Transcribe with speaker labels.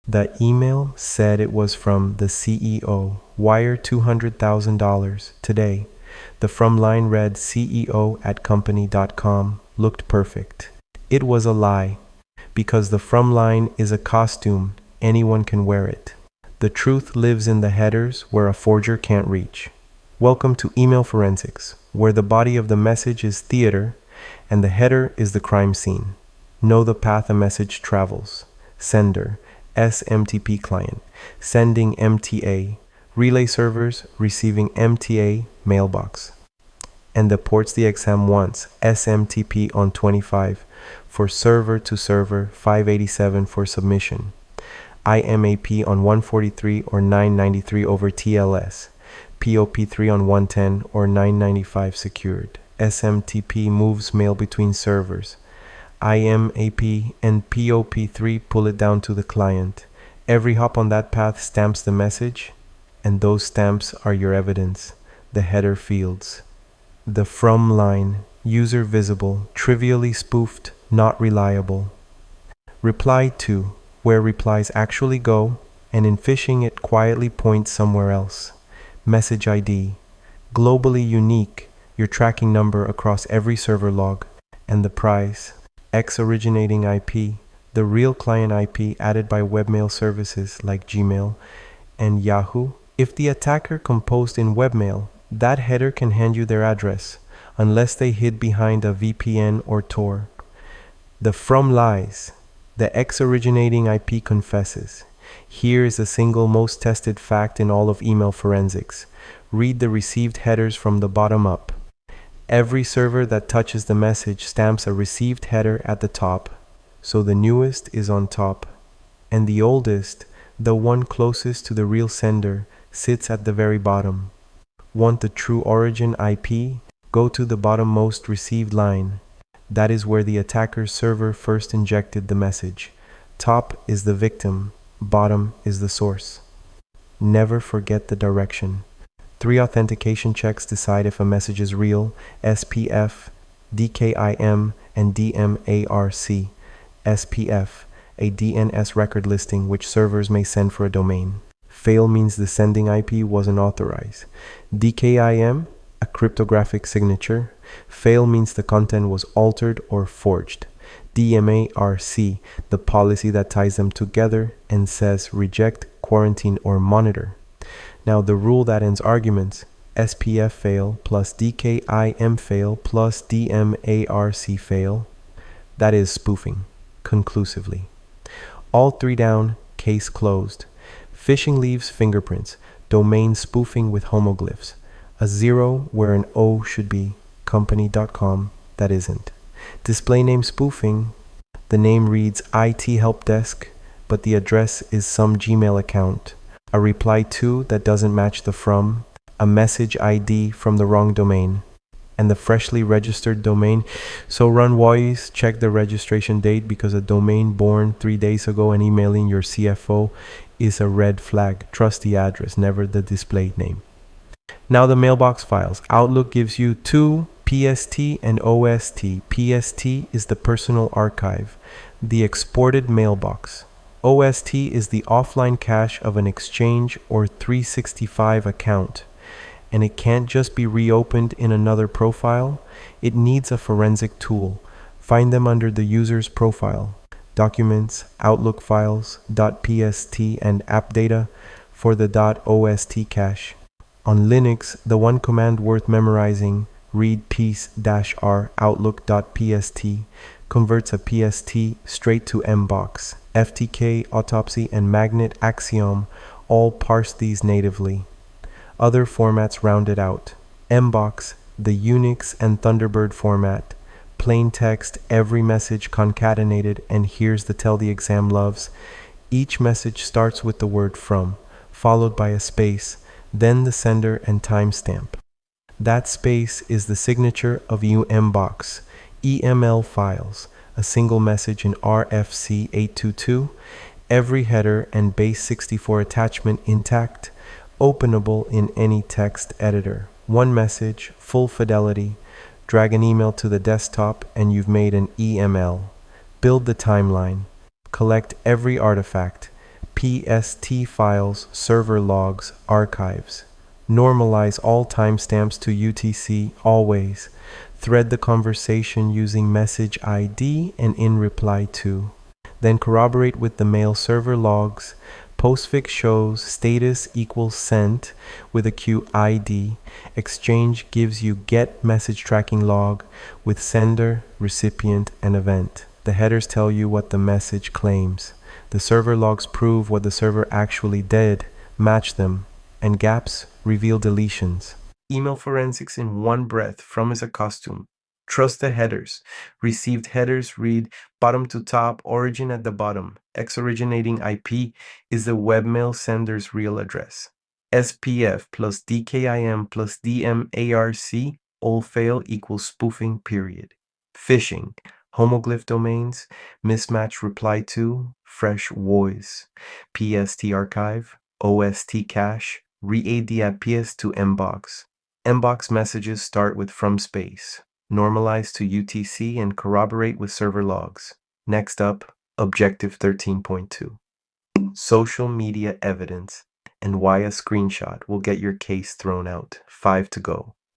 Speaker 1: The email said it was from the CEO. Wire $200,000 today. The from line read CEO@company.com. Looked perfect. It was a lie, because the from line is a costume. Anyone can wear it. The truth lives in the headers where a forger can't reach. Welcome to Email Forensics, where the body of the message is theater and the header is the crime scene. Know the path a message travels. Sender, SMTP client, sending MTA, relay servers receiving MTA mailbox. And the ports the exam wants, SMTP on 25 for server to server, 587 for submission. IMAP on 143 or 993 over TLS, POP3 on 110 or 995 secured. SMTP moves mail between servers. IMAP and POP3 pull it down to the client. Every hop on that path stamps the message, and those stamps are your evidence, the header fields. The from line, user visible, trivially spoofed, not reliable. Reply-To, where replies actually go, and in phishing it quietly points somewhere else. Message ID, globally unique, your tracking number across every server log, and the prize, X-Originating-IP, the real client IP added by webmail services like Gmail and Yahoo. If the attacker composed in webmail, that header can hand you their address, unless they hid behind a VPN or Tor. The from lies. The X-Originating-IP confesses. Here is the single most tested fact in all of email forensics. Read the received headers from the bottom up. Every server that touches the message stamps a received header at the top, so the newest is on top, and the oldest, the one closest to the real sender, sits at the very bottom. Want the true origin IP? Go to the bottommost received line. That is where the attacker's server first injected the message. Top is the victim, bottom is the source. Never forget the direction. 3 authentication checks decide if a message is real: SPF, DKIM, and DMARC. SPF, a DNS record listing which servers may send for a domain. Fail means the sending IP wasn't authorized. DKIM, a cryptographic signature. Fail means the content was altered or forged. DMARC, the policy that ties them together and says reject, quarantine, or monitor. Now the rule that ends arguments: SPF fail plus DKIM fail plus DMARC fail. That is spoofing, conclusively. All 3 down, case closed. Phishing leaves fingerprints, domain spoofing with homoglyphs. A 0 where an O should be, company.com, that isn't. Display name spoofing, the name reads IT Help Desk, but the address is some Gmail account. A reply-to that doesn't match the from, a message ID from the wrong domain, and the freshly registered domain. So run WHOIS, check the registration date, because a domain born 3 days ago and emailing your CFO is a red flag. Trust the address, never the displayed name. Now the mailbox files. Outlook gives you 2 PST and OST. PST is the personal archive, the exported mailbox. OST is the offline cache of an Exchange or 365 account, and it can't just be reopened in another profile. It needs a forensic tool. Find them under the user's profile. Documents, Outlook files, .pst, and app data for the .ost cache. On Linux, the one command worth memorizing, read piece-r outlook.pst, converts a PST straight to MBOX. FTK, Autopsy, and Magnet Axiom all parse these natively. Other formats round it out. MBOX, the Unix and Thunderbird format. Plain text, every message concatenated, and here's the tell the exam loves. Each message starts with the word from, followed by a space, then the sender and timestamp. That space is the signature of MBOX. EML files, a single message in RFC 822, every header and base 64 attachment intact, openable in any text editor. One message, full fidelity. Drag an email to the desktop and you've made an EML. Build the timeline. Collect every artifact. PST files, server logs, archives. Normalize all timestamps to UTC always. Thread the conversation using message ID and in reply to. Then corroborate with the mail server logs. Postfix shows status equals sent with a QID. Exchange gives you get message tracking log with sender, recipient, and event. The headers tell you what the message claims. The server logs prove what the server actually did, match them, and gaps reveal deletions. Email forensics in one breath from as a costume. Trust the headers. Received headers read bottom to top, origin at the bottom. X-Originating-IP is the webmail sender's real address. SPF plus DKIM plus DMARC all fail equals spoofing period. Phishing. Homoglyph domains, mismatched Reply-To, fresh voice, PST archive, OST cache, re-AD at PS to MBOX. MBOX messages start with from space. Normalize to UTC and corroborate with server logs. Next up, Objective 13.2. Social media evidence and why a screenshot will get your case thrown out. 5 to go.